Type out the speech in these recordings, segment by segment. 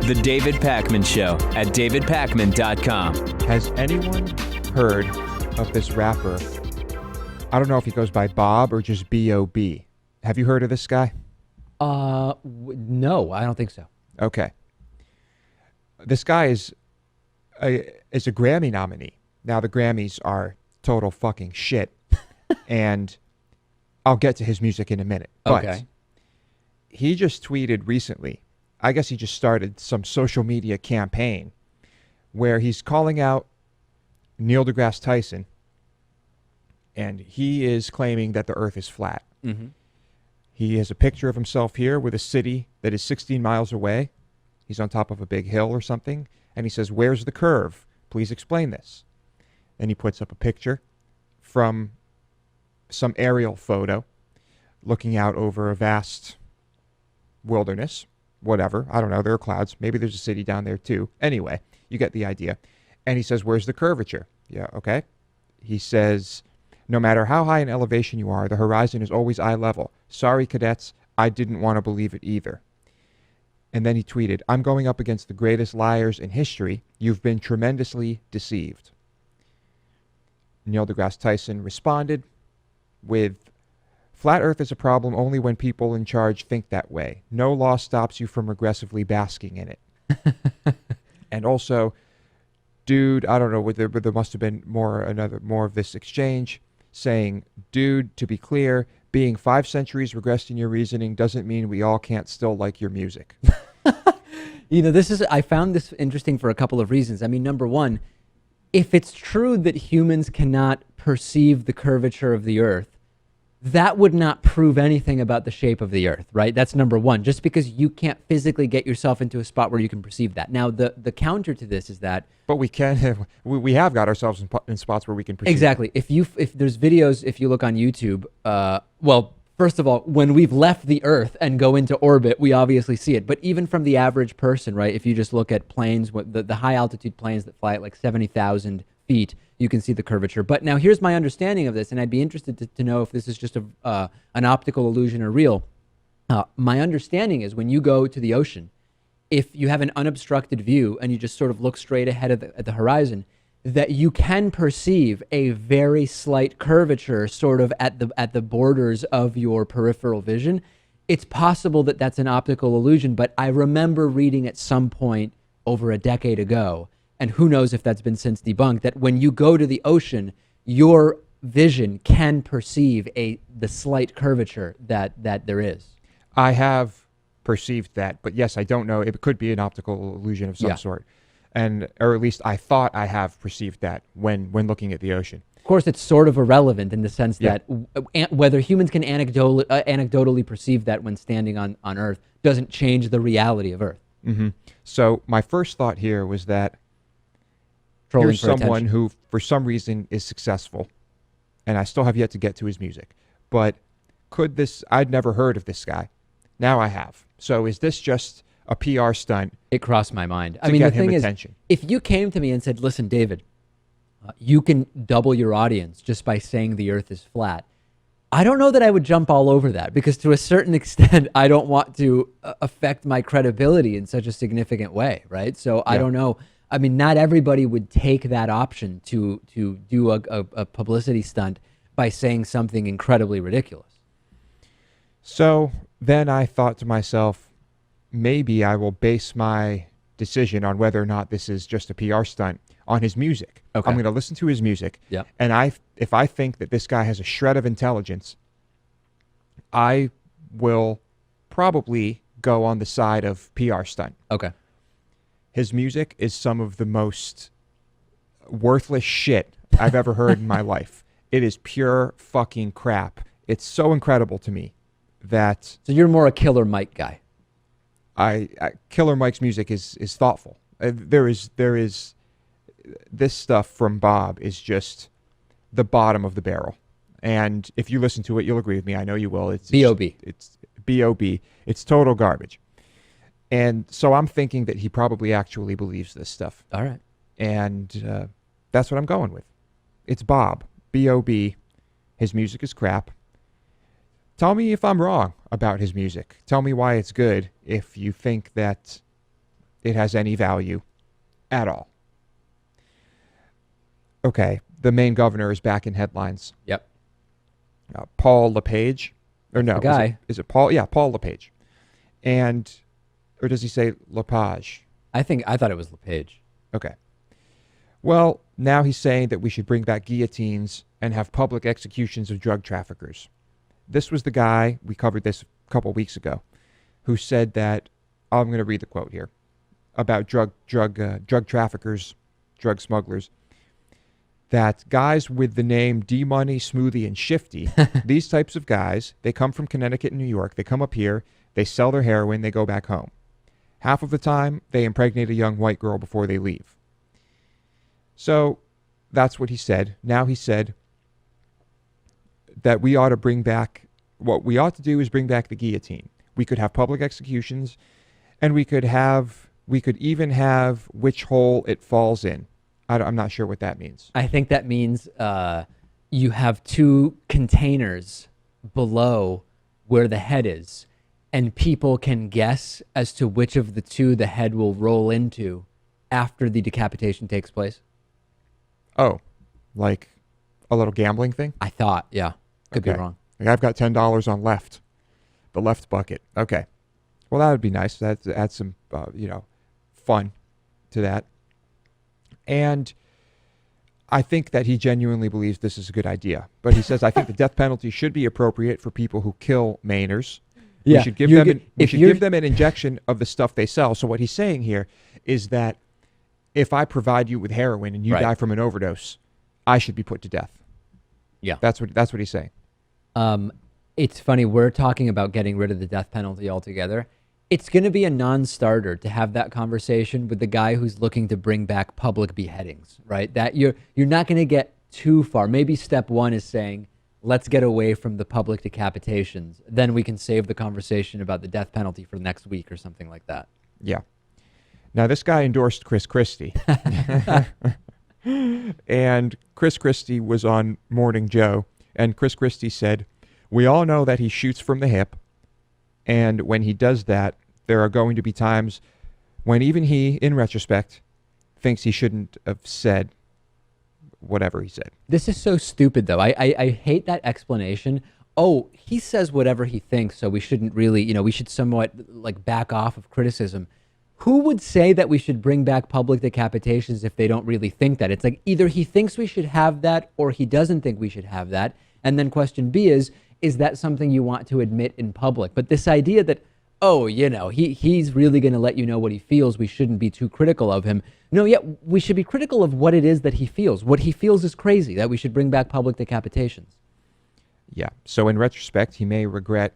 The David Pakman Show at davidpakman.com. Has anyone heard of this rapper? I don't know if he goes by Bob or just B.O.B. Have you heard of this guy? No, I don't think so. Okay. This guy is a Grammy nominee. Now, the Grammys are total fucking shit. And I'll get to his music in a minute. But Okay. he just tweeted recently, I guess he just started some social media campaign where he's calling out Neil deGrasse Tyson, and he is claiming that the earth is flat. Mm-hmm. He has a picture of himself here with a city that is 16 miles away. He's on top of a big hill or something, and he says, "Where's the curve? Please explain this." And he puts up a picture from some aerial photo looking out over a vast wilderness. Whatever. I don't know. There are clouds. Maybe there's a city down there too. Anyway, you get the idea. And he says, "Where's the curvature?" Yeah, okay. He says, "No matter how high in elevation you are, the horizon is always eye level. Sorry, cadets, I didn't want to believe it either." And then he tweeted, "I'm going up against the greatest liars in history. You've been tremendously deceived." Neil deGrasse Tyson responded with, "Flat Earth is a problem only when people in charge think that way. No law stops you from aggressively basking in it." And also, dude, I don't know, but there must have been more of this exchange saying, "Dude, to be clear, being 5 centuries regressed in your reasoning doesn't mean we all can't still like your music." I found this interesting for a couple of reasons. I mean, number one, if it's true that humans cannot perceive the curvature of the earth, that would not prove anything about the shape of the earth, right? That's number one, just because you can't physically get yourself into a spot where you can perceive that. Now, the counter to this is that... But we can, we have got ourselves in spots where we can perceive. Exactly. If there's videos, if you look on YouTube, well, first of all, when we've left the earth and go into orbit, we obviously see it. But even from the average person, right, if you just look at planes, the high altitude planes that fly at like 70,000 feet, you can see the curvature. But now here's my understanding of this, and I'd be interested to know if this is just an optical illusion or real. My understanding is when you go to the ocean, if you have an unobstructed view and you just sort of look straight ahead at the horizon, that you can perceive a very slight curvature sort of at the borders of your peripheral vision. It's possible that that's an optical illusion, but I remember reading at some point over a decade ago, and who knows if that's been since debunked, that when you go to the ocean, your vision can perceive the slight curvature that there is. I have perceived that, but yes, I don't know. It could be an optical illusion of some sort. Or at least I thought I have perceived that when looking at the ocean. Of course, it's sort of irrelevant in the sense that whether humans can anecdotally perceive that when standing on Earth doesn't change the reality of Earth. Mm-hmm. So my first thought here was that Trolling here's for someone attention. who, for some reason, is successful, and I still have yet to get to his music. But I'd never heard of this guy. Now I have. So is this just a PR stunt? It crossed my mind. To get him attention. If you came to me and said, "Listen, David, you can double your audience just by saying the earth is flat," I don't know that I would jump all over that, because to a certain extent, I don't want to affect my credibility in such a significant way, right? So I don't know. I mean, not everybody would take that option to do a publicity stunt by saying something incredibly ridiculous. So then I thought to myself, maybe I will base my decision on whether or not this is just a PR stunt on his music. Okay. I'm going to listen to his music. Yep. And if I think that this guy has a shred of intelligence, I will probably go on the side of PR stunt. Okay. His music is some of the most worthless shit I've ever heard in my life. It is pure fucking crap. It's so incredible to me that... So you're more a Killer Mike guy. Killer Mike's music is thoughtful. There is this stuff from Bob is just the bottom of the barrel. And if you listen to it, you'll agree with me. I know you will. It's B.O.B. It's B.O.B. It's total garbage. And so I'm thinking that he probably actually believes this stuff. All right. And that's what I'm going with. It's Bob. B.O.B. His music is crap. Tell me if I'm wrong about his music. Tell me why it's good if you think that it has any value at all. Okay, the Maine governor is back in headlines. Yep. Paul LePage, or no, the guy. Is it Paul? Yeah, Paul LePage, or does he say Lepage? I thought it was LePage. Okay. Well, now he's saying that we should bring back guillotines and have public executions of drug traffickers. This was the guy, we covered this a couple weeks ago, who said that, I'm going to read the quote here, about drug traffickers, drug smugglers, that guys with the name D-Money, Smoothie, and Shifty, these types of guys, they come from Connecticut and New York, they come up here, they sell their heroin, they go back home. Half of the time, they impregnate a young white girl before they leave. So that's what he said. Now he said that we ought to bring back, what we ought to do is bring back the guillotine. We could have public executions, and we could even have which hole it falls in. I'm not sure what that means. I think that means you have two containers below where the head is, and people can guess as to which of the two the head will roll into after the decapitation takes place. Oh, like a little gambling thing? I thought, yeah. Could be Okay. wrong. Like I've got $10 on the left bucket. Okay. Well, that would be nice. That add some, fun to that. And I think that he genuinely believes this is a good idea. But he says, I think the death penalty should be appropriate for people who kill Mainers. Yeah, We should give them an injection of the stuff they sell. So what he's saying here is that if I provide you with heroin and you Right. die from an overdose, I should be put to death. Yeah. That's what he's saying. It's funny, we're talking about getting rid of the death penalty altogether. It's going to be a non-starter to have that conversation with the guy who's looking to bring back public beheadings, right? That you're not going to get too far. Maybe step one is saying, let's get away from the public decapitations. Then we can save the conversation about the death penalty for next week or something like that. Yeah. Now, this guy endorsed Chris Christie. And Chris Christie was on Morning Joe, and Chris Christie said, we all know that he shoots from the hip, and when he does that, there are going to be times when even he, in retrospect, thinks he shouldn't have said whatever he said. This is so stupid, though. I hate that explanation. Oh, he says whatever he thinks, so we shouldn't really, we should somewhat like back off of criticism. Who would say that we should bring back public decapitations if they don't really think that? It's like either he thinks we should have that or he doesn't think we should have that. And then question B is that something you want to admit in public? But this idea that, he's really going to let you know what he feels, we shouldn't be too critical of him. No, yeah, we should be critical of what it is that he feels. What he feels is crazy, that we should bring back public decapitations. Yeah. So in retrospect, he may regret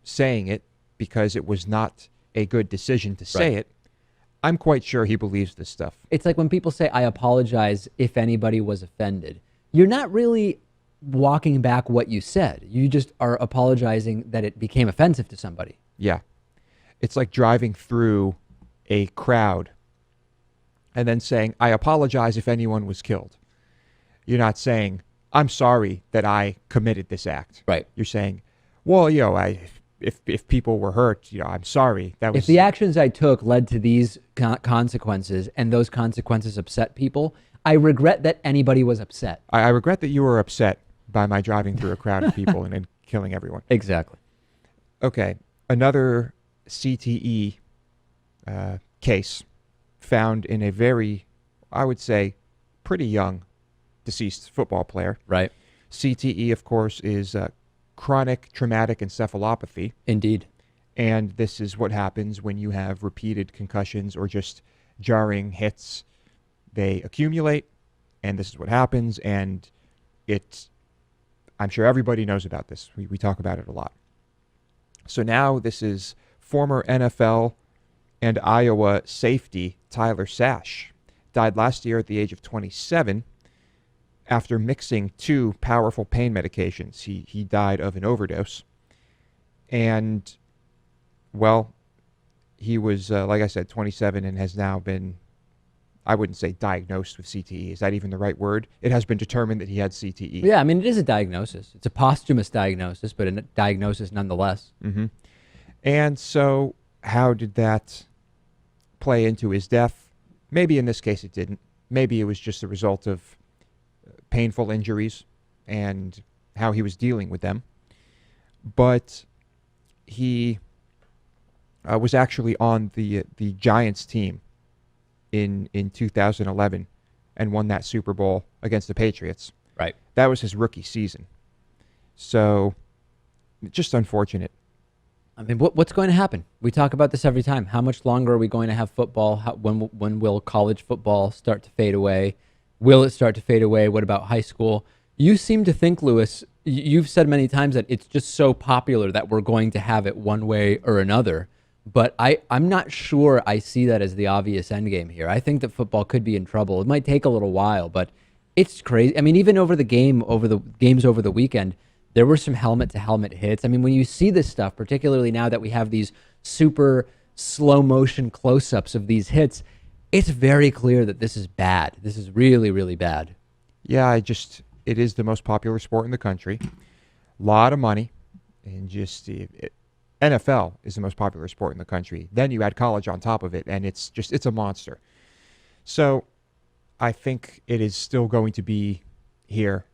saying it because it was not a good decision to say Right. it. I'm quite sure he believes this stuff. It's like when people say, I apologize if anybody was offended. You're not really walking back what you said. You just are apologizing that it became offensive to somebody. Yeah. It's like driving through a crowd and then saying, I apologize if anyone was killed. You're not saying, I'm sorry that I committed this act. Right. You're saying, well, if people were hurt, I'm sorry. That was If the actions I took led to these consequences and those consequences upset people, I regret that anybody was upset. I regret that you were upset by my driving through a crowd of people and then killing everyone. Exactly. Okay. Another CTE case found in a very, I would say, pretty young deceased football player. Right. CTE, of course, is chronic traumatic encephalopathy. Indeed. And this is what happens when you have repeated concussions or just jarring hits. They accumulate, and this is what happens. And I'm sure everybody knows about this. We talk about it a lot. So now this is former NFL and Iowa safety Tyler Sash. Died last year at the age of 27 after mixing two powerful pain medications. He died of an overdose. And, well, he was, like I said, 27 and has now been, I wouldn't say diagnosed with CTE. Is that even the right word? It has been determined that he had CTE. Yeah, I mean, it is a diagnosis. It's a posthumous diagnosis, but a diagnosis nonetheless. Mm-hmm. And so how did that play into his death. Maybe in this case it didn't. Maybe it was just a result of painful injuries and how he was dealing with them. But he was actually on the Giants team in 2011 and won that Super Bowl against the Patriots. Right. That was his rookie season. So, just unfortunate. I mean, what's going to happen? We talk about this every time. How much longer are we going to have football? When will college football start to fade away? Will it start to fade away? What about high school? You seem to think, Lewis, you've said many times that it's just so popular that we're going to have it one way or another. But I'm not sure I see that as the obvious end game here. I think that football could be in trouble. It might take a little while, but it's crazy. I mean, even over the games over the weekend, there were some helmet-to-helmet hits. I mean, when you see this stuff, particularly now that we have these super slow-motion close-ups of these hits, it's very clear that this is bad. This is really, really bad. Yeah, it is the most popular sport in the country. A lot of money. And NFL is the most popular sport in the country. Then you add college on top of it, and it's a monster. So I think it is still going to be here.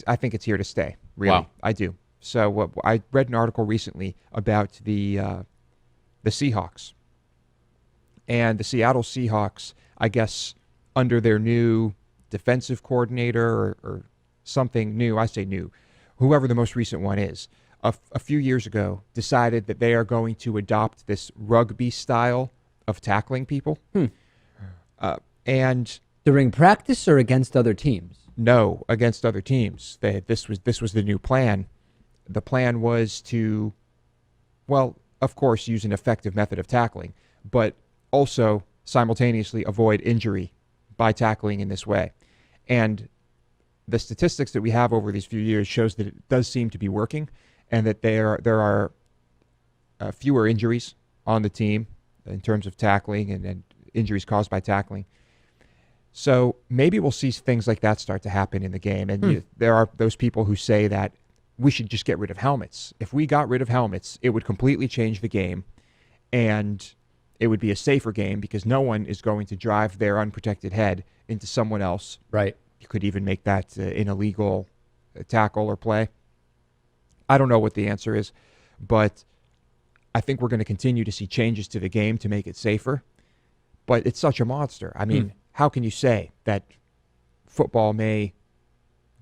I think it's here to stay, really. Wow. I do. So I read an article recently about the Seahawks. And the Seattle Seahawks, I guess, under their new defensive coordinator or something new, I say new, whoever the most recent one is, a few years ago decided that they are going to adopt this rugby style of tackling people. And during practice or against other teams? No, against other teams. This was the new plan. The plan was to, well, of course, use an effective method of tackling, but also simultaneously avoid injury by tackling in this way. And the statistics that we have over these few years shows that it does seem to be working, and that there are fewer injuries on the team in terms of tackling and injuries caused by tackling. So maybe we'll see things like that start to happen in the game. And there are those people who say that we should just get rid of helmets. If we got rid of helmets, it would completely change the game, and it would be a safer game because no one is going to drive their unprotected head into someone else. Right. You could even make that an illegal tackle or play. I don't know what the answer is, but I think we're going to continue to see changes to the game to make it safer. But it's such a monster. I mean, how can you say that football may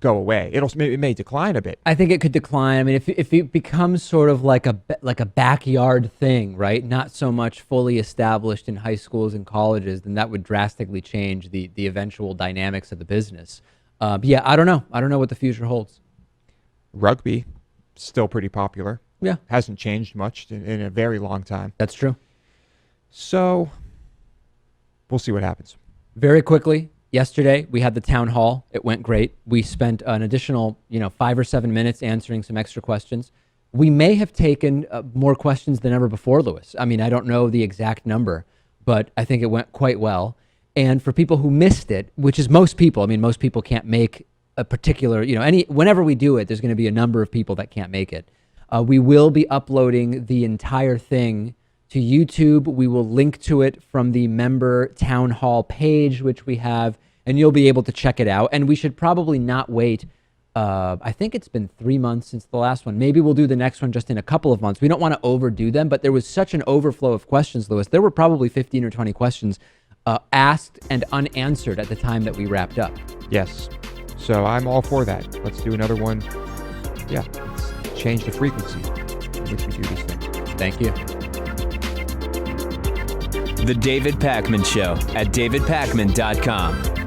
go away? It may decline a bit. I think it could decline. I mean, if it becomes sort of like a backyard thing, right? Not so much fully established in high schools and colleges, then that would drastically change the eventual dynamics of the business. But yeah, I don't know. I don't know what the future holds. Rugby, still pretty popular. Yeah. Hasn't changed much in a very long time. That's true. So we'll see what happens. Very quickly, yesterday we had the town hall. It went great. We spent an additional, 5 or 7 minutes answering some extra questions. We may have taken more questions than ever before, Lewis. I mean, I don't know the exact number, but I think it went quite well. And for people who missed it, which is most people, I mean, most people can't make a particular, whenever we do it, there's going to be a number of people that can't make it. We will be uploading the entire thing to YouTube. We will link to it from the member town hall page, which we have, and you'll be able to check it out. And we should probably not wait. I think it's been 3 months since the last one. Maybe we'll do the next one just in a couple of months. We don't want to overdo them, but there was such an overflow of questions, Lewis. There were probably 15 or 20 questions asked and unanswered at the time that we wrapped up. Yes. So I'm all for that. Let's do another one. Yeah, let's change the frequency in which we do these things. Thank you. The David Pakman Show at davidpakman.com.